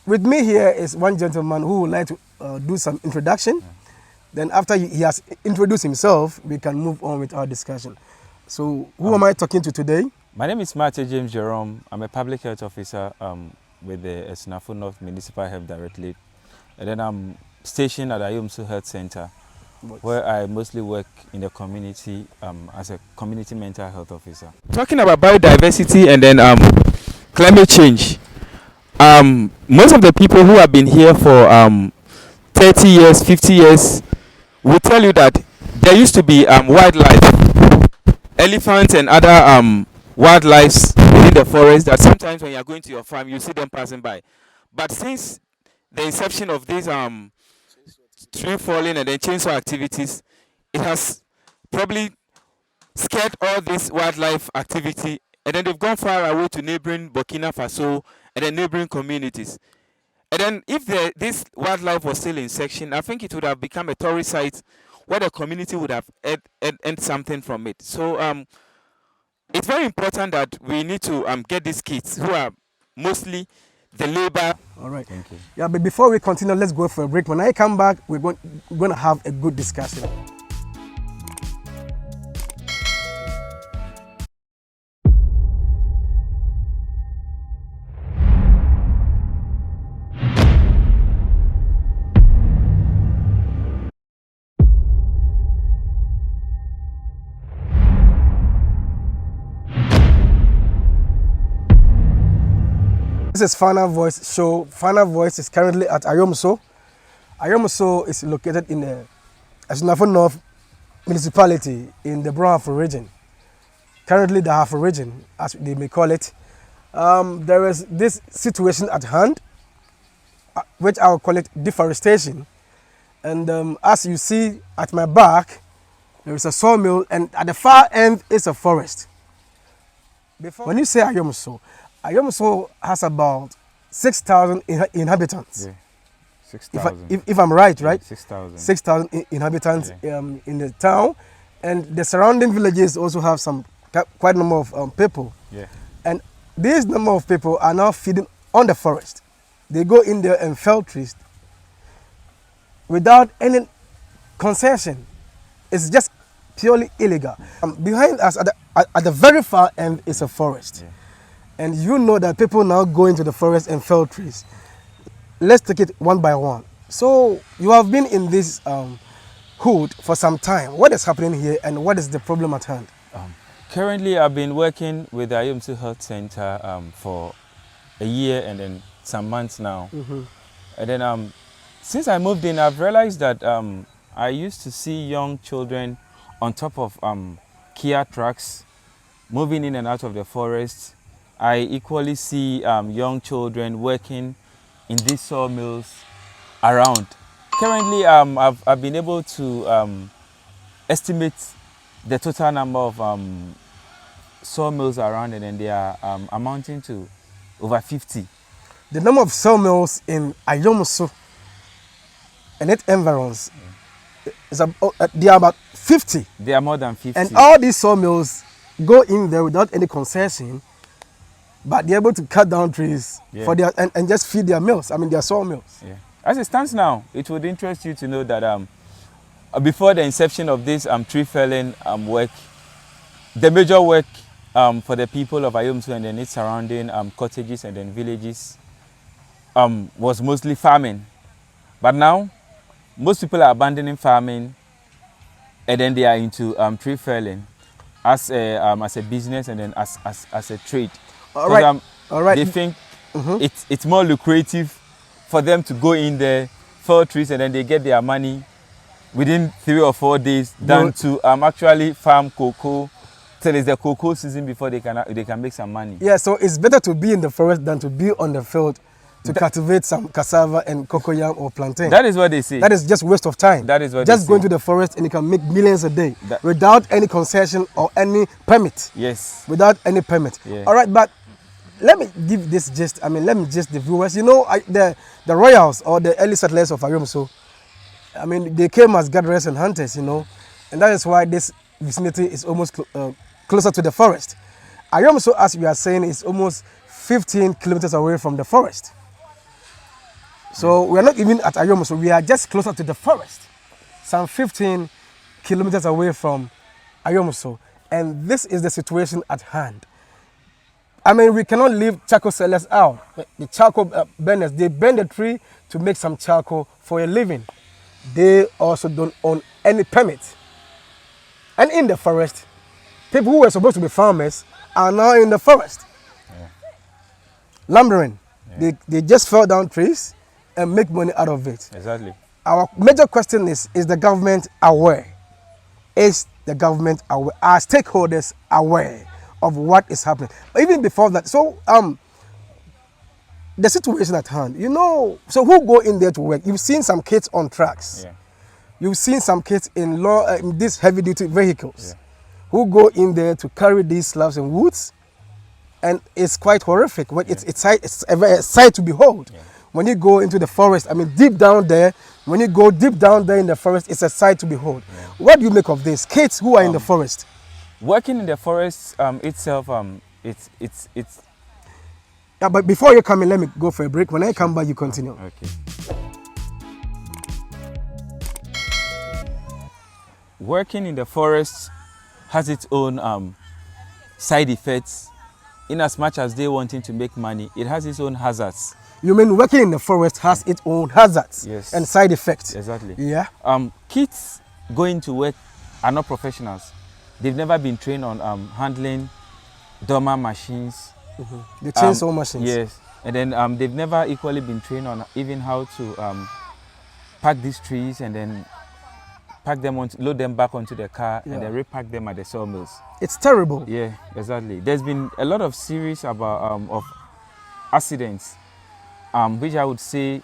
with me here is one gentleman who would like to do some introduction. Then after he has introduced himself, we can move on with our discussion. So who am I talking to today? My name is Matthew James Jerome. I'm a public health officer with the Esnafo North Municipal Health Directorate. And then I'm stationed at Ayomso Health Center, where I mostly work in the community as a community mental health officer. Talking about biodiversity and then climate change. Most of the people who have been here for 30 years, 50 years will tell you that there used to be wildlife, elephants and other wildlife within the forest that sometimes when you are going to your farm, you see them passing by. But since the inception of these tree falling and then chainsaw activities, it has probably scared all this wildlife activity, and then they've gone far away to neighboring Burkina Faso and then neighboring communities. And then if this wildlife was still in section, I think it would have become a tourist site where the community would have earned something from it. So it's very important that we need to get these kids who are mostly the labor. All right. Thank you. Yeah, but before we continue, let's go for a break. When I come back, we're going to have a good discussion. This is Final Voice show. Final Voice is currently at Ayomso. Ayomso is located in the Esnafo North municipality in the Brown region. Currently the Half region, as they may call it. There is this situation at hand, which I will call it deforestation. And as you see at my back, there is a sawmill, and at the far end is a forest. When you say Ayomso, Ayomso has about 6,000 inhabitants. Yeah, 6,000. If I'm right? 6,000. 6,000 inhabitants in the town, and the surrounding villages also have quite a number of people. Yeah. And this number of people are now feeding on the forest. They go in there and fell trees without any concession. It's just purely illegal. Behind us, at the very far end, is a forest. Yeah. And you know that people now go into the forest and fell trees. Let's take it one by one. So you have been in this hood for some time. What is happening here and what is the problem at hand? Currently, I've been working with the Ayomso Health Center for a year and then some months now. Mm-hmm. And then since I moved in, I've realized that I used to see young children on top of Kia trucks moving in and out of the forest. I equally see young children working in these sawmills around. Currently, I've been able to estimate the total number of sawmills around, and they are amounting to over 50. The number of sawmills in Ayomso and its environs is they are about 50. They are more than 50. And all these sawmills go in there without any concession, but they're able to cut down trees for their and just feed their mills. I mean, their sawmills. Yeah. As it stands now, it would interest you to know that before the inception of this tree felling work, the major work for the people of Ayomso and then its surrounding cottages and then villages was mostly farming. But now, most people are abandoning farming, and then they are into tree felling as a business and then as a trade. All right. All right. They think it's more lucrative for them to go in there, fell trees, and then they get their money within 3 or 4 days than to actually farm cocoa till it's the cocoa season before they can make some money. Yeah, so it's better to be in the forest than to be on the field to cultivate some cassava and cocoyam or plantain. That is what they say. That is just waste of time. That is what just they go into say. the forest and you can make millions a day without any concession or any permit. Yes. Without any permit. Yeah. All right, but let me give this gist. I mean, let me gist the viewers. You know, the royals or the early settlers of Ayomso, I mean, they came as gatherers and hunters, you know, and that is why this vicinity is almost closer to the forest. Ayomso, as we are saying, is almost 15 kilometers away from the forest. So we are not even at Ayomso, we are just closer to the forest. Some 15 kilometers away from Ayomso. And this is the situation at hand. I mean, we cannot leave charcoal sellers out. The charcoal burners, they burn the tree to make some charcoal for a living. They also don't own any permit. And in the forest, people who were supposed to be farmers are now in the forest. Yeah. Lumbering. Yeah. They just fell down trees and make money out of it. Exactly. Our major question is the government aware? Is the government aware? Are stakeholders aware of what is happening? But even before that, so the situation at hand, you know, so who go in there to work? You've seen some kids on tracks. Yeah. You've seen some kids in these heavy-duty vehicles, yeah, who go in there to carry these slabs and woods, and it's quite horrific. When it's a sight to behold. Yeah. When you go into the forest, I mean, deep down there, when you go deep down there in the forest, it's a sight to behold. Yeah. What do you make of this? Kids who are in the forest. Working in the forest itself, it's. Yeah, but before you come in, let me go for a break. When I come back, you continue. Okay. Working in the forest has its own side effects. In as much as they wanting to make money, it has its own hazards. You mean working in the forest has its own hazards, yes, and side effects? Exactly. Yeah. Kids going to work are not professionals. They've never been trained on handling dormer machines. Mm-hmm. The chainsaw machines. Yes. And then they've never equally been trained on even how to pack these trees and then pack them on, load them back onto the car, yeah, and then repack them at the sawmills. It's terrible. Yeah, exactly. There's been a lot of series about of accidents, which I would say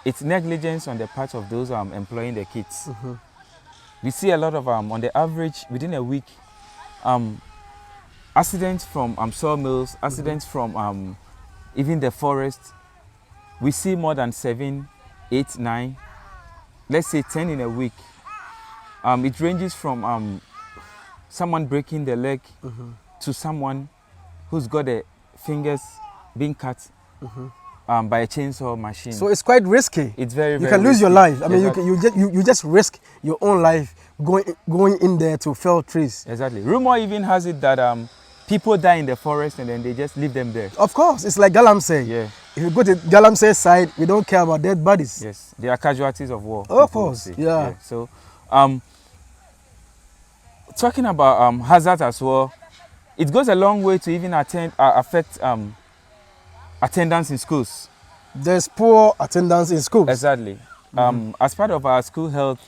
it's negligence on the part of those employing the kids. Mm-hmm. We see a lot of on the average within a week, accidents from sawmills, accidents, mm-hmm, from even the forest. We see more than 7, 8, 9, let's say 10 in a week. It ranges from someone breaking the leg, mm-hmm, to someone who's got the fingers being cut, mm-hmm, by a chainsaw machine. So it's quite risky. It's very, very You can lose risky. your life. I mean, exactly. you just risk your own life going in there to fell trees. Exactly. Rumor even has it that people die in the forest and then they just leave them there. Of course, it's like Galamsey. Yeah. If you go to Galamsey side, we don't care about dead bodies. Yes, they are casualties of war. Of course, yeah. So, talking about hazards as well, it goes a long way to even affect attendance in schools. There's poor attendance in schools. Exactly. Mm-hmm. As part of our school health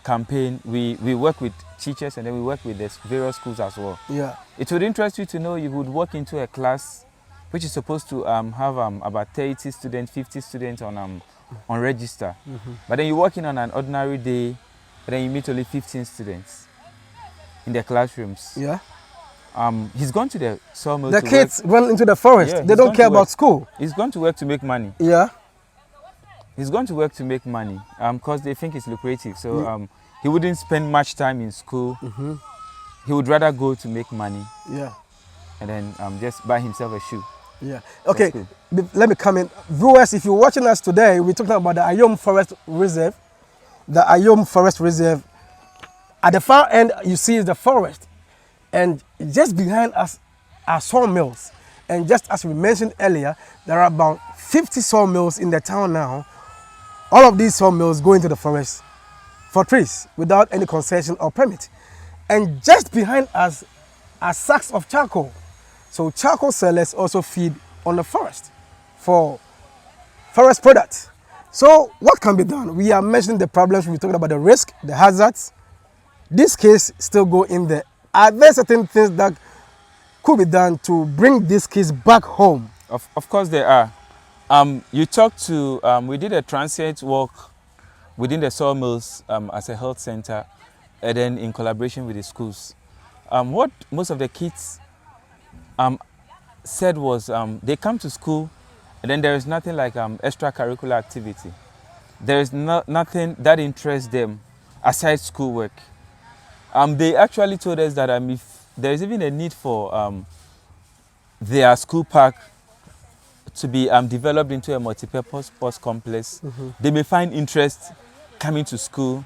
campaign, we work with teachers and then we work with the various schools as well. Yeah. It would interest you to know you would walk into a class which is supposed to have about 30 students, 50 students on register. Mm-hmm. But then you walk in on an ordinary day, and then you meet only 15 students in the classrooms. Yeah. He's gone to the sawmill. The kids run into the forest. Yeah, they don't care about school. He's gone to work to make money. Yeah. He's gone to work to make money because they think it's lucrative. So he wouldn't spend much time in school. Mm-hmm. He would rather go to make money. Yeah. And then just buy himself a shoe. Yeah. Okay. Let me come in. Viewers, if you're watching us today, we're talking about the Ayum Forest Reserve. The Ayum Forest Reserve. At the far end, you see the forest. And just behind us are sawmills. And just as we mentioned earlier, there are about 50 sawmills in the town now. All of these sawmills go into the forest for trees without any concession or permit. And just behind us are sacks of charcoal. So charcoal sellers also feed on the forest for forest products. So what can be done? We are mentioning the problems, we're talking about the risk, the hazards. This case still go in there. Are there certain things that could be done to bring these kids back home? Of course there are. You talked to, we did a transient walk within the sawmills as a health center, and then in collaboration with the schools. What most of the kids said was they come to school and then there is nothing like extracurricular activity. There is nothing that interests them aside schoolwork. They actually told us that if there is even a need for their school park to be developed into a multi-purpose sports complex. They may find interest coming to school.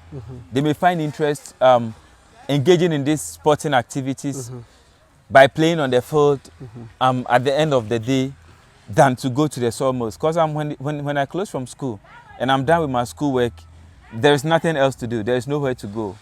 They may find interest engaging in these sporting activities by playing on the field at the end of the day than to go to the sawmills. Because when I close from school and I'm done with my schoolwork, there's nothing else to do. There's nowhere to go.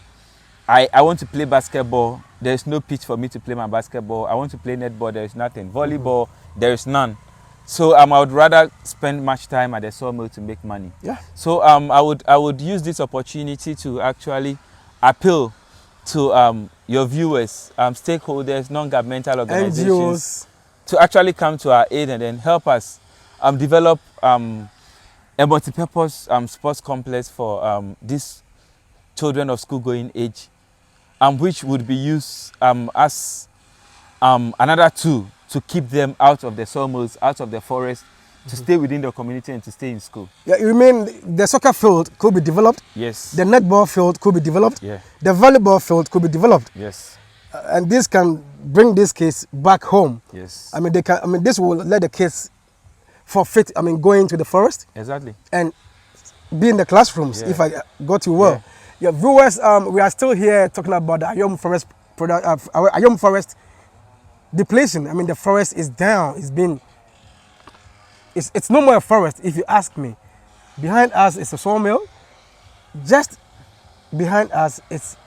I want to play basketball. There's no pitch for me to play my basketball. I want to play netball. There's nothing. Volleyball, there is none. So I would rather spend much time at the sawmill to make money. Yeah. So I would use this opportunity to actually appeal to your viewers, stakeholders, non-governmental organizations, NGOs, to actually come to our aid and then help us develop a multi-purpose sports complex for these children of school-going age, which would be used as another tool to keep them out of the sawmills, out of the forest, to stay within the community and to stay in school. Yeah, you mean the soccer field could be developed? Yes. The netball field could be developed? Yeah. The volleyball field could be developed? Yes. And this can bring these kids back home. Yes. I mean, they can. I mean, this will let the kids forfeit. I mean, go into the forest Exactly. and be in the classrooms. Yeah. If I got you well, yeah. Viewers, we are still here talking about the Ayum Forest Ayum Forest depletion. I mean, the forest is down. It's no more a forest, if you ask me. Behind us is a sawmill. Just behind us is,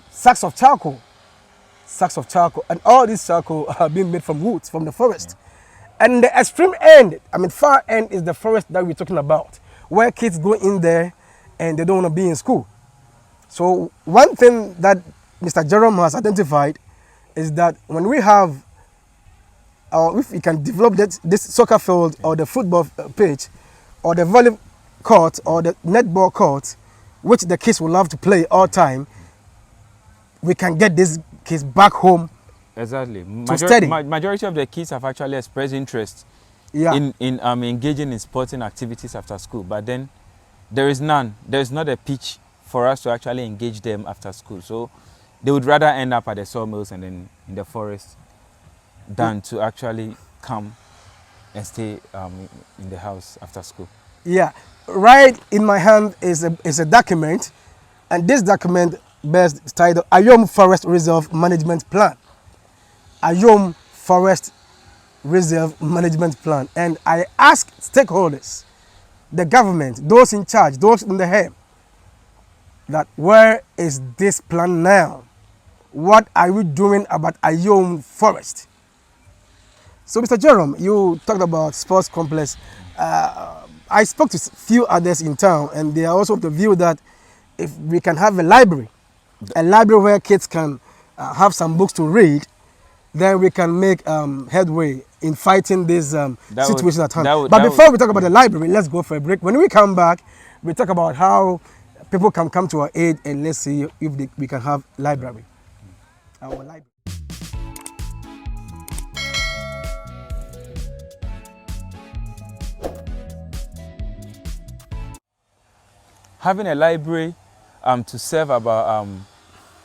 sacks of charcoal. Sacks of charcoal. And all these charcoal are being made from woods, from the forest. And the extreme end, far end is the forest that we're talking about, where kids go in there and they don't want to be in school. So one thing that Mr. Jerome has identified is that when we have, if we can develop this soccer field or the football pitch or the volley court or the netball court, which the kids will love to play all time, we can get these kids back home. Exactly. Study. Majority of the kids have actually expressed interest in engaging in sporting activities after school, but then there is none. There is not a pitch for us to actually engage them after school. So they would rather end up at the sawmills and then in the forest than to actually come and stay in the house after school. Yeah. Right in my hand is a document, and this document bears the title Ayum Forest Reserve Management Plan. Ayum Forest Reserve Management Plan. And I ask stakeholders, the government, those in charge, those in the helm, that where is this plan now? What are we doing about Ayum Forest? So, Mr. Jerome, you talked about sports complex. I spoke to a few others in town, and they are also of the view that if we can have a library where kids can have some books to read, then we can make headway in fighting this situation at hand. But before we talk about the library, let's go for a break. When we come back, we talk about how people can come to our aid, and let's see if we can have library. Our library. Having a library to serve about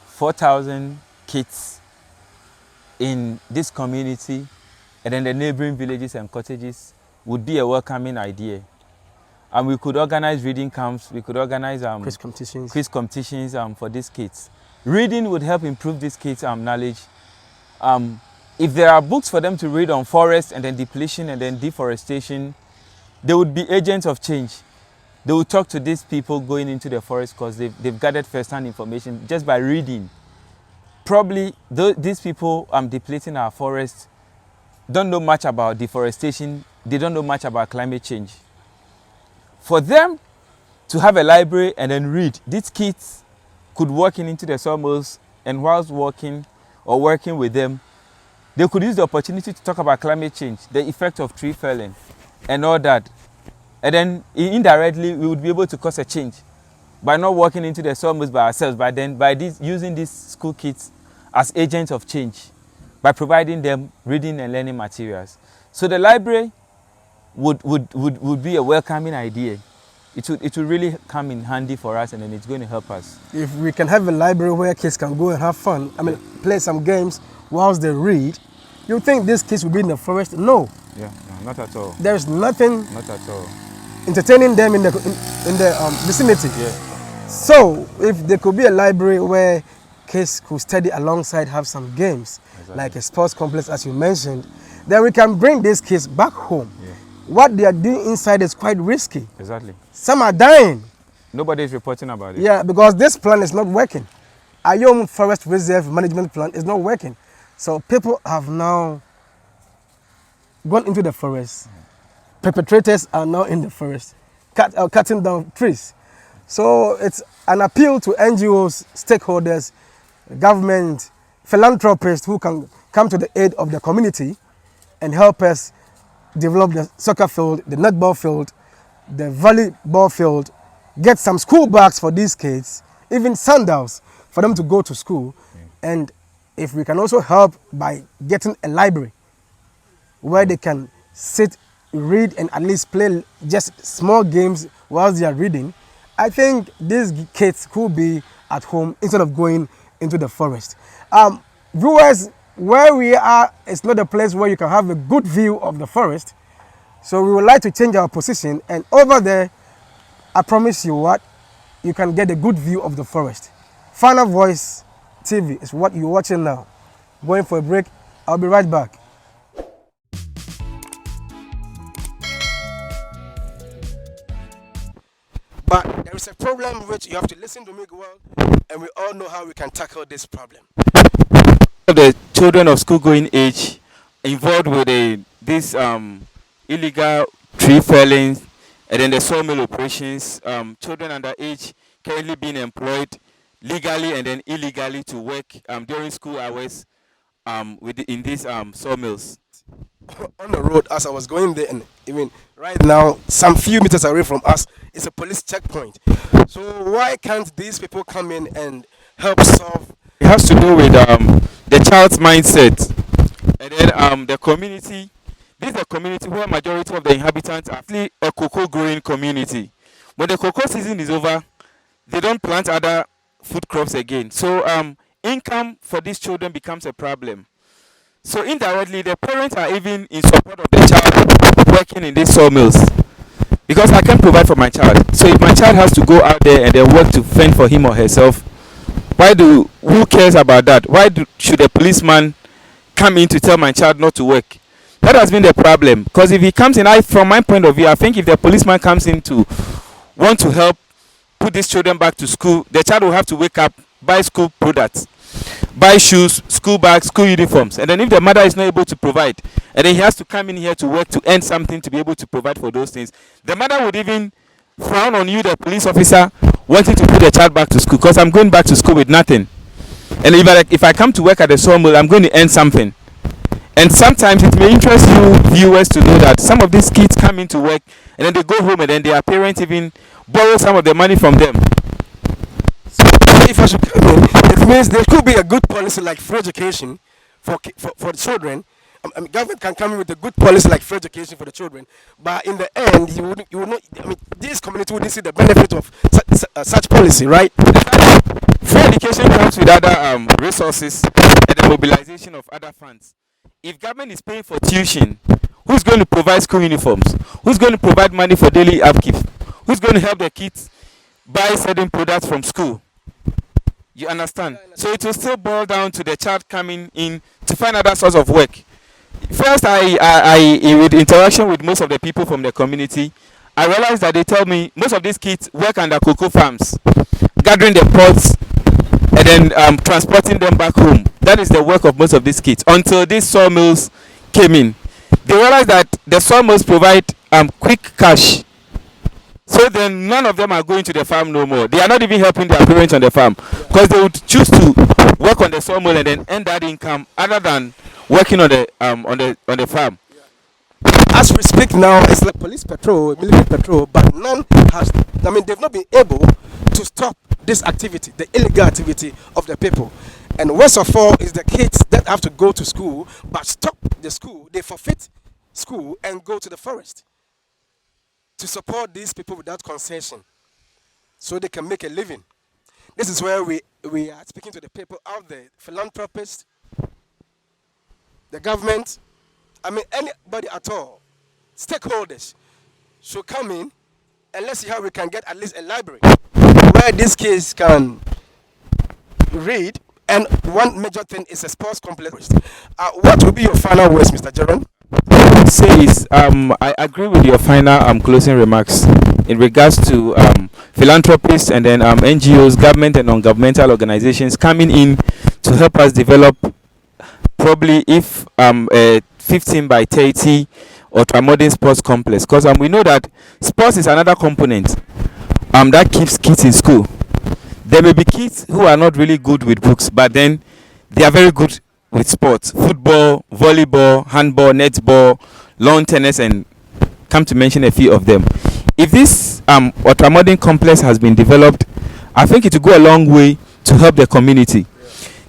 4,000 kids in this community and then the neighboring villages and cottages would be a welcoming idea. And we could organize reading camps, we could organize quiz competitions for these kids. Reading would help improve these kids' knowledge. If there are books for them to read on forest and then depletion and then deforestation, they would be agents of change. They will talk to these people going into the forest because they've gathered first-hand information just by reading. Probably these people depleting our forests don't know much about deforestation. They don't know much about climate change. For them to have a library and then read, these kids could walk into the sawmills, and whilst walking or working with them, they could use the opportunity to talk about climate change, the effect of tree felling and all that. And then indirectly, we would be able to cause a change by not walking into the sawmills by ourselves, but then by using these school kids as agents of change, by providing them reading and learning materials. So the library would be a welcoming idea. It would really come in handy for us, and then it's going to help us. If we can have a library where kids can go and have fun, play some games whilst they read, You think these kids will be in the forest? No. Yeah, no, not at all. There's nothing Not at all. entertaining them in the vicinity. Yeah. So if there could be a library where kids could study alongside, have some games, Exactly. like a sports complex as you mentioned, then we can bring these kids back home. Yeah. What they are doing inside is quite risky. Exactly. Some are dying. Nobody is reporting about it. Yeah, because this plan is not working. Ayum Forest Reserve management plan is not working. So people have now gone into the forest. Perpetrators are now in the forest, cutting down trees. So it's an appeal to NGOs, stakeholders, government, philanthropists who can come to the aid of the community and help us develop the soccer field, the netball field, the volleyball field, get some school bags for these kids, even sandals for them to go to school. And if we can also help by getting a library where they can sit, read, and at least play just small games whilst they are reading, I think these kids could be at home instead of going into the forest. Viewers, where we are is not a place where you can have a good view of the forest. So we would like to change our position, and over there, I promise you what, you can get a good view of the forest. Final Voice TV is what you're watching now. Going for a break, I'll be right back. But there is a problem which you have to listen to me well, and we all know how we can tackle this problem. The children of school-going age involved with this illegal tree felling and then the sawmill operations, children under age currently being employed legally and then illegally to work during school hours in these sawmills. On the road, as I was going there, and even right now, some few meters away from us, is a police checkpoint. So why can't these people come in and help solve? It has to do with the child's mindset, and then the community. This is a community where majority of the inhabitants are actually a cocoa growing community. When the cocoa season is over, they don't plant other food crops again. So income for these children becomes a problem. So indirectly, the parents are even in support of the child working in these sawmills, because I can't provide for my child. So if my child has to go out there and then work to fend for him or herself, who cares about that? Should a policeman come in to tell my child not to work? That has been the problem. Because if he comes in, from my point of view, I think if the policeman comes in to want to help put these children back to school, the child will have to wake up, buy school products, buy shoes, school bags, school uniforms. And then if the mother is not able to provide, and then he has to come in here to work to earn something to be able to provide for those things, the mother would even frown on you, the police officer, wanting to put the child back to school, because I'm going back to school with nothing. And if I come to work at the sawmill, I'm going to earn something. And sometimes it may interest you viewers to know that some of these kids come into work and then they go home and then their parents even borrow some of the money from them. So if I should come in, it means there could be a good policy like free education for the children. I mean, government can come in with a good policy like free education for the children, but in the end, you would not. I mean, this community wouldn't see the benefit of such policy, right? Free education comes with other resources and the mobilization of other funds. If government is paying for tuition, who's going to provide school uniforms? Who's going to provide money for daily upkeep? Who's going to help the kids buy certain products from school? You understand? So it will still boil down to the child coming in to find other source of work. First, with interaction with most of the people from the community, I realized that they tell me most of these kids work under cocoa farms, gathering the pods and then transporting them back home. That is the work of most of these kids until these sawmills came in. They realized that the sawmills provide quick cash. So then none of them are going to the farm no more. They are not even helping their parents on the farm, because they would choose to work on the sawmill and then earn that income other than working on the farm. As we speak now, it's like police patrol, military patrol, but none has. I mean, they've not been able to stop this activity, the illegal activity of the people. And worst of all is the kids that have to go to school, but stop the school, they forfeit school and go to the forest to support these people without concession, so they can make a living. This is where we are speaking to the people out there, philanthropists, the government, anybody at all, stakeholders should come in and let's see how we can get at least a library where these kids can read. And one major thing is a sports complex. What will be your final words, Mr. Jerome? Say is I agree with your final closing remarks in regards to philanthropists and then NGOs, government and non-governmental organizations coming in to help us develop probably if a 15 by 30 or a modern sports complex, because we know that sports is another component that keeps kids in school. There may be kids who are not really good with books, but then they are very good with sports: football, volleyball, handball, netball, lawn tennis, and come to mention a few of them. If this ultramodern complex has been developed, I think it will go a long way to help the community.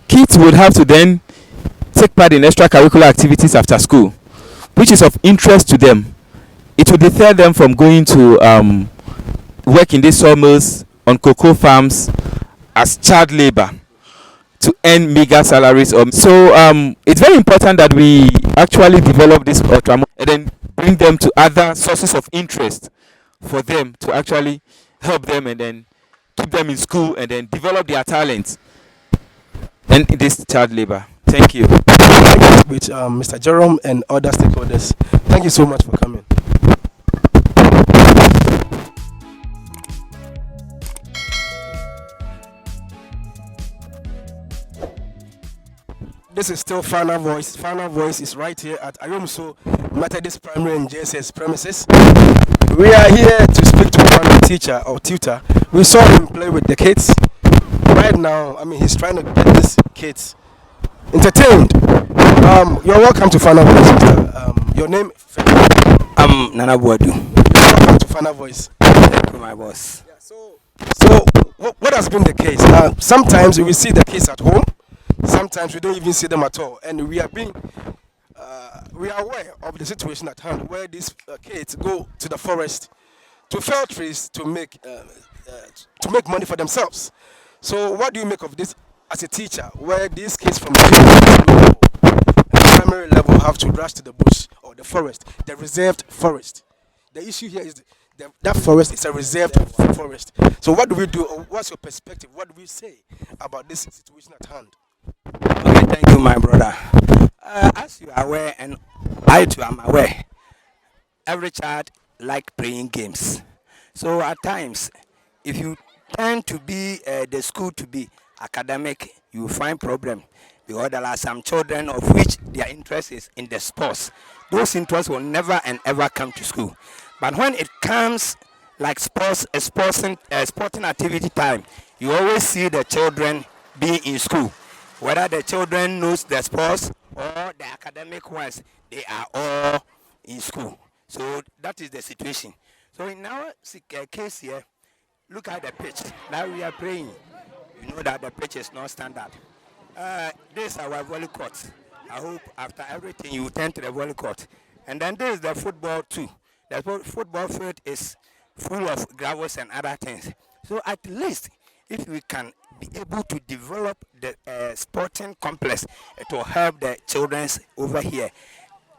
Kids would have to then take part in extracurricular activities after school, which is of interest to them. It will deter them from going to work in these sawmills, on cocoa farms, as child labor to earn meager salaries. So it's very important that we actually develop this ultramodern and then bring them to other sources of interest for them to actually help them and then keep them in school and then develop their talents and this child labor. Thank you. With Mr. Jerome and other stakeholders. Thank you so much for coming. This is still Final Voice. Final Voice is right here at Ayomso Methodist Primary and JSS premises. We are here to speak to one teacher or tutor. We saw him play with the kids. Right now, he's trying to get these kids entertained. You're welcome to Final Voice, Mr. Your name? I'm Nana Boadu. You're welcome to Final Voice. Thank you, my boss. Yeah, so what has been the case? Sometimes we see the kids at home. Sometimes we don't even see them at all, and we are aware of the situation at hand, where these kids go to the forest to fell trees to make money for themselves. So, what do you make of this as a teacher, where these kids from the primary level have to rush to the bush or the forest, the reserved forest? The issue here is that forest is a reserved forest. So, what do we do? Or what's your perspective? What do we say about this situation at hand? Okay, thank you, my brother. As you are aware, and I too am aware, every child like playing games. So at times, if you tend to be the school to be academic, you will find problem because there are some children of which their interest is in the sports. Those interests will never and ever come to school. But when it comes like sporting activity time, you always see the children being in school. Whether the children knows the sports or the academic ones, they are all in school. So that is the situation. So in our case here, look at the pitch. Now we are playing. You know that the pitch is not standard. This is our volley court. I hope after everything you turn to the volley court. And then this is the football too. The football field is full of gravels and other things. So at least if we can be able to develop the sporting complex, it will help the children over here.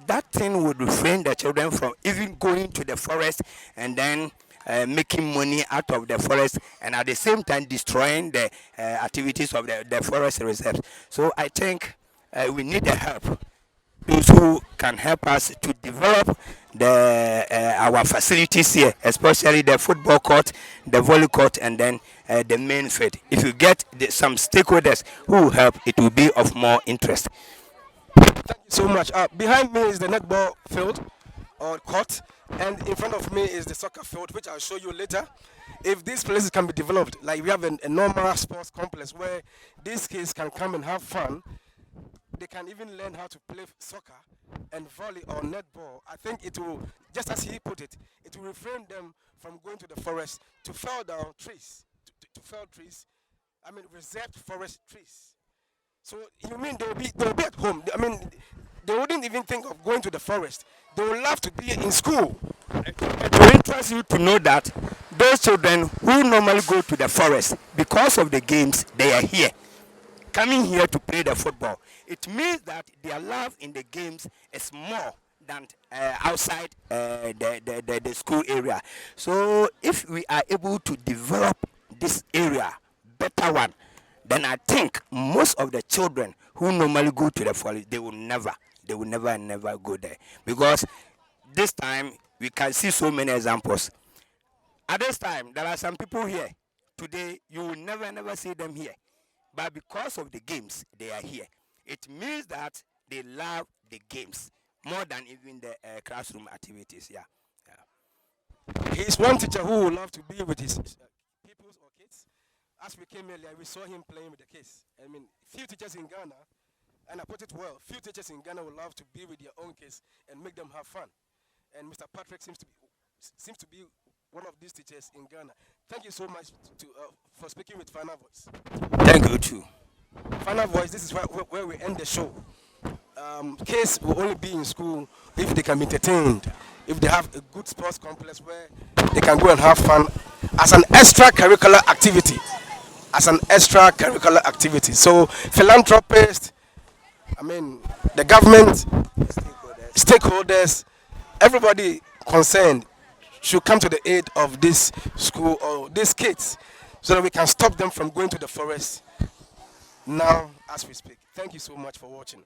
That thing would refrain the children from even going to the forest and then making money out of the forest, and at the same time destroying the activities of the forest reserves. So I think we need the help. Those who can help us to develop our facilities here, especially the football court, the volley court, and then the main field. If you get some stakeholders who will help, it will be of more interest. Thank you so much. Behind me is the netball field or court, and in front of me is the soccer field, which I'll show you later. If these places can be developed, like we have a normal sports complex where these kids can come and have fun, they can even learn how to play soccer and volley or netball. I think it will, just as he put it, it will refrain them from going to the forest to fell down trees, to fell trees, reserved forest trees. So you mean they'll be at home? They wouldn't even think of going to the forest. They would love to be in school. It will interest you to know that those children who normally go to the forest, because of the games, they are here. coming here to play the football. It means that their love in the games is more than outside the school area. So if we are able to develop this area, better one, then I think most of the children who normally go to the forest, they will never and never go there. Because this time we can see so many examples. At this time, there are some people here. Today, you will never see them here. But because of the games, they are here. It means that they love the games more than even the classroom activities. Yeah. He's one teacher who would love to be with his pupils or kids. As we came earlier, we saw him playing with the kids. I mean, few teachers in Ghana, and I put it well, few teachers in Ghana would love to be with their own kids and make them have fun. And Mr. Patrick seems to be one of these teachers in Ghana. Thank you so much for speaking with Final Voice. Thank you too. Final Voice, this is where we end the show. Kids will only be in school if they can be entertained, if they have a good sports complex where they can go and have fun as an extracurricular activity. So philanthropists, I mean, the government, stakeholders, everybody concerned should come to the aid of this school or these kids so that we can stop them from going to the forest now as we speak. Thank you so much for watching.